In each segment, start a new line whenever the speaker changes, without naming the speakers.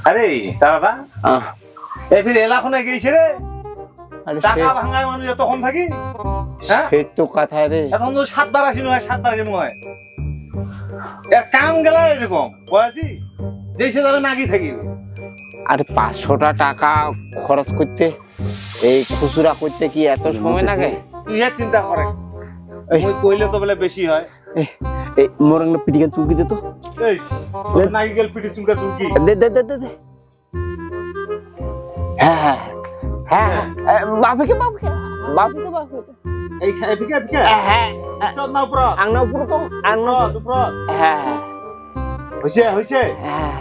আরে দাদা এই ফির এলাখনে গেছে রে টাকা ভাঙায় মানুষ তখন থাকি হ্যাঁ
সেই তো কথা রে
এখন তো 7 বার আসি নয় 7 বার কেন হয় এর কাম গেলা এরকম বুঝাছি যেসে যাবে নাকি থাকি
আরে 500টা টাকা খরচ করতে এই খুচরা করতে কি এত সময় লাগে
তুই এ চিন্তা করে ওই কইলে তো বলে বেশি হয়
এই মোর একটা পিটিকান চুলকি দে তো
এই নাকি গেল পিটি চুলকা চুলকি
দে দে দে দে হ্যাঁ হ্যাঁ হ্যাঁ বাপকে বাপকে বাপকে বাপকে
এই খাই পিকা পিকা
হ্যাঁ
চল না উপর
আংনা উপরে তো আংনা
উপর
হ্যাঁ
হইছে হইছে
হ্যাঁ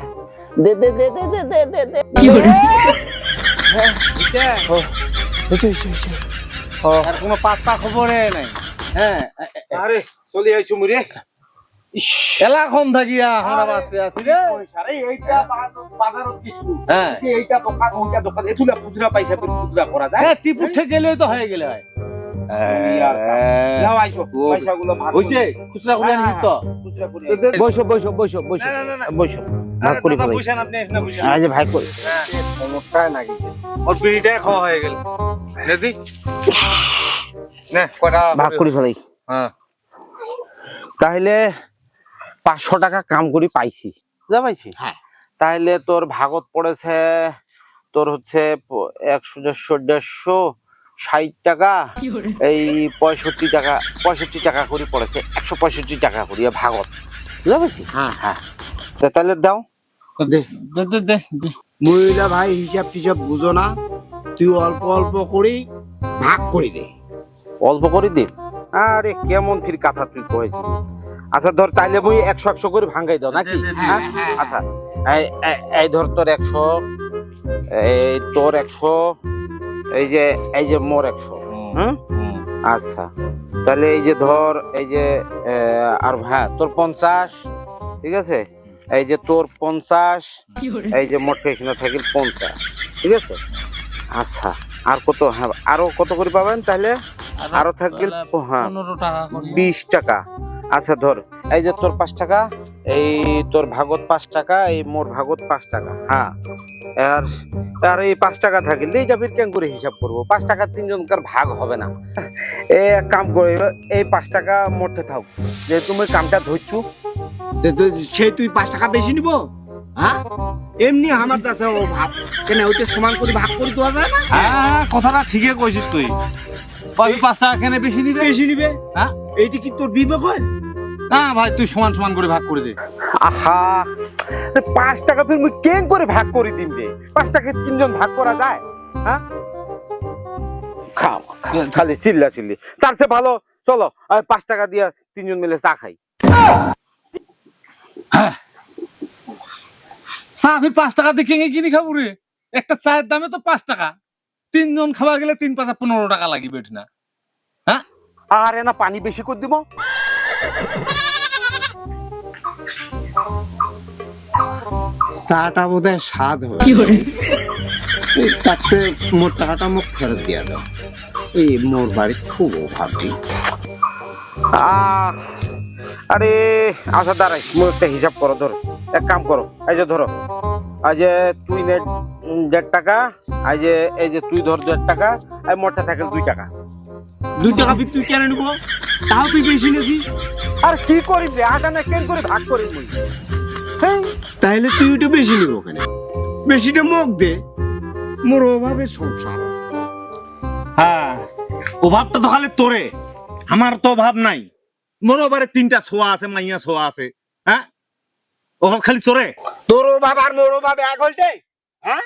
দে দে দে দে দে দে দে দে
কি হইছে
হইছে হইছে হইছে
আর কোনো পাত্তা খবরে নাই হ্যাঁ
আরে চলে আইছো মুরে
এলাখন থাকিয়া আমরা বাসে আছি রে
আরে এইটা বাজারত কিছু
হ্যাঁ
এইটা দোকান ওইটা দোকান এতুলা খুচরা পয়সা করে খুচরা করা যায়
হ্যাঁ টিপ উঠে গেলে তো হয়ে গেলে হয়
নাও আইছো পয়সাগুলো ভাগ
হইছে খুচরা করে আনি তো
খুচরা করে
বসো বসো বসো বসো বসো ভাগ করি ভাই
বুঝেন আপনি এখানে বুঝেন
আজ ভাই করি
সমস্যা নাকি
ওর বিড়িটাই খাওয়া হয়ে গেল রেডি নে কটা
ভাগ করি ফেলাই
হ্যাঁ
তাহলে 500 টাকা কাম করি পাইছি বুঝা পাইছি
হ্যাঁ
তাহলে তোর ভাগত পড়েছে তোর হচ্ছে 100 150 60 টাকা এই 65 টাকা করে পড়েছে 165 টাকা করে ভাগত বুঝা পাইছি
হ্যাঁ
হ্যাঁ তাহলে দাও
দে
দে দে দে
মহিলা ভাই হিসাব টিসাব বুঝো না তুই অল্প অল্প করে ভাগ করে দে
অল্প করে দে আরে কেমন ফির কথা তুই কইছিস আচ্ছা ধর তাইলে মুই 100 100 করে ভাঙাই দাও নাকি হ্যাঁ আচ্ছা এই ধর তোর 100 এই তোর 100 এই যে মোর 100 হুম আচ্ছা তাহলে এই যে ধর এই যে আর হ্যাঁ তোর 50 ঠিক আছে এই যে তোর 50 এই যে মোট এখানে থাকিল 50 ঠিক আছে আচ্ছা আর কত হ্যাঁ আরো কত করে পাবেন তাহলে আরো থাকবে হ্যাঁ
15 টাকা করে
20 টাকা আচ্ছা ধর এই যে তোর 5 টাকা এই তোর ভাগত 5 টাকা এই মোর ভাগত 5 টাকা হ্যাঁ আর এই 5 টাকা থাকলে এই যাবির কেন করে হিসাব করব 5 টাকা তিনজনকার ভাগ হবে না এক কাম করে এই 5 টাকা মোটে থাক যে তুমি কামটা ধরছু
সেই তুই 5 টাকা বেশি নিব হ্যাঁ এমনি আমার কাছে ও ভাব কেন ওইটা সমান করে ভাগ করে দেওয়া যায় না
হ্যাঁ কথাটা ঠিকই কইছিস তুই ওই 5 টাকা কেন বেশি নিবে
বেশি নিবে
হ্যাঁ
এইটা কি তোর বিবেক হয়
না ভাই তুই সমান সমান করে ভাগ করে দে
আহা 5 টাকা ফির মুই কেন করে ভাগ করে দিম রে 5 টাকা তিনজন ভাগ করা যায় হ্যাঁ খাও খালি চিল্লা চিল্লি তার চেয়ে ভালো চলো 5 টাকা দিয়া তিনজন মিলে চা খাই
চা ফির 5 টাকা দিয়ে কিনে কিনি খাবো রে একটা চায়ের দামে তো 5 টাকা তিনজন খাওয়া গেলে 3 5 15 টাকা লাগবে না হ্যাঁ
আরে না পানি বেশি করে দিব
চাটা বোধহয় স্বাদ হবে তার চেয়ে মোর টাকাটা মোক ফেরত দিয়া দাও এই মোর বাড়ি খুব অভাব রে
আরে আচ্ছা দাঁড়াই মোর একটা হিসাব করো ধর এক কাম করো এই যে ধরো আজ তুই নে 1.5 টাকা আজ এই যে তুই ধর 1.5 টাকা আর মোরটা থাকে 2 টাকা
2 টাকা তুই কেন নিব তাও তুই বেশি নিবি
আর কি করি রে আগানে কেন করে ভাগ করি মুই হ্যাঁ
তাহলে তুই ওটা বেশি নিব কেন বেশিটা মোক দে মোর অভাবের সংসার
হ্যাঁ অভাবটা তো খালি তোরে আমার তো অভাব নাই মোর বারে 3টা ছোয়া আছে মাইয়া ছোয়া আছে হ্যাঁ অভাব খালি তোরে
তোর অভাব আর মোর অভাব এক হইতে হ্যাঁ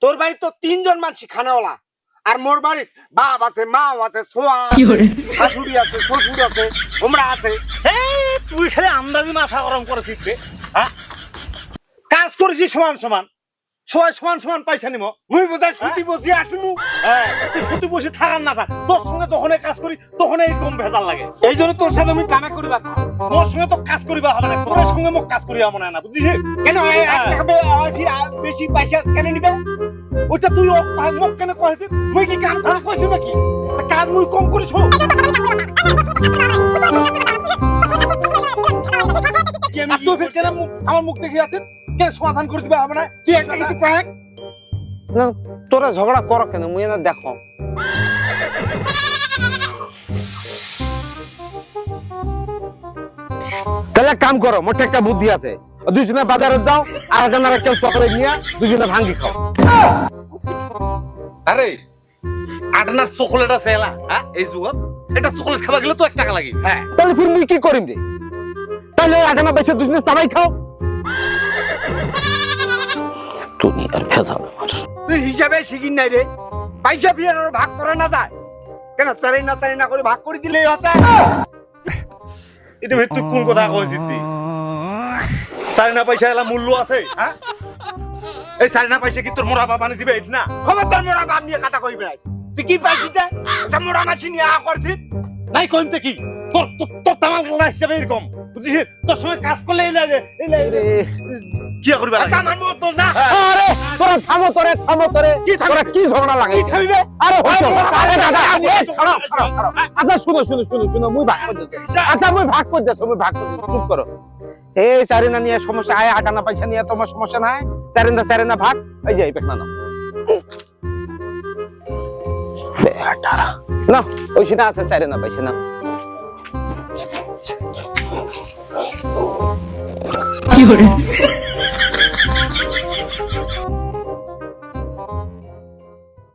তোর বাড়ি তো 3 জন মানুষ খানাওয়ালা আর মোর বাড়ি বাপ আছে মা আছে ছোয়া শাশুড়ি আছে শ্বশুর আছে তোমরা আছে
তুই খালি আন্দাজি মাথা গরম করেছিস রে হ্যাঁ কাজ করেছিস সমান সমান সবাই সমান সমান পয়সা নিব
মুই বোধহয় ছুটি বসে আসনু
হ্যাঁ তুই শুধু বসে থাকার না থাক তোর সঙ্গে যখন কাজ করি তখন এই কম ভেজাল লাগে
এই জন্য তোর সাথে আমি কামে করিবা
মোর সঙ্গে তো কাজ করিবা হবে না তোর সঙ্গে মোক কাজ করিবা মনে হয় না বুঝছিস
কেন বেশি পয়সা কেন নিবে
ওটা তুই মোক কেন কয়েছিস
মুই কি কাম করে কইছি নাকি
কাজ মুই কম করিস আর তুই ফের কেন আমার মুখ দেখে আছেন কে সমাধান করে দিবে হবে না
তুই একটা কিছু কয়
না তোরা ঝগড়া কর কেন মুই না দেখো তাহলে এক কাম করো মোটে একটা বুদ্ধি আছে দুজনে বাজারে যাও আর একজনের কেউ চকলেট নিয়ে দুজনে ভাঙ্গি খাও
আরে আটানার চকলেট আছে এলা হ্যাঁ এই যুগত এটা চকলেট খাবা গেলে তো 1 টাকা লাগে হ্যাঁ
তাহলে ফির মুই কি করিম রে তাহলে আটানা বেশি দুজনে সবাই খাও তুমি আর ভেজাল আমার
তুই হিসাবে শিখিন নাই রে পয়সা বিয়ের ভাগ করে না যায় কেন চারি না করে ভাগ করে দিলেই হতো
এটা ভাই তুই কোন কথা কইছিস তুই সারি না পয়সা এলা মূল্য আছে হ্যাঁ এই সারি না পয়সা কি তোর মোরা বাবা দিবে এটা না
খবরদার মোরা বাপ নিয়ে কথা কইবে নাই তুই কি পাইছিস এটা মোরা মাছি নিয়ে করছিস
নাই কইতে কি তোর তোর তামাল গলা হিসাবে এরকম বুঝছিস তোর সঙ্গে কাজ করলে কি করবে
এটা আমার মত দোষ না
আরে তোরা থামো তোরে তোরা কি ঝগড়া লাগাই
ছাড়িবে
আরে হইছো আরে দাদা খারাপ আচ্ছা শুনো মুই ভাগ করে দিচ্ছি আচ্ছা মুই ভাগ করে দিচ্ছি চুপ করো এই চারিনা নিয়ে সমস্যা আয় আটানা পয়সা নিয়ে তোমার সমস্যা নাই চারিনা ভাগ এই যে এই পেকনা নাও বেটারা না ওই সিনা আছে চারিনা পয়সা না
কি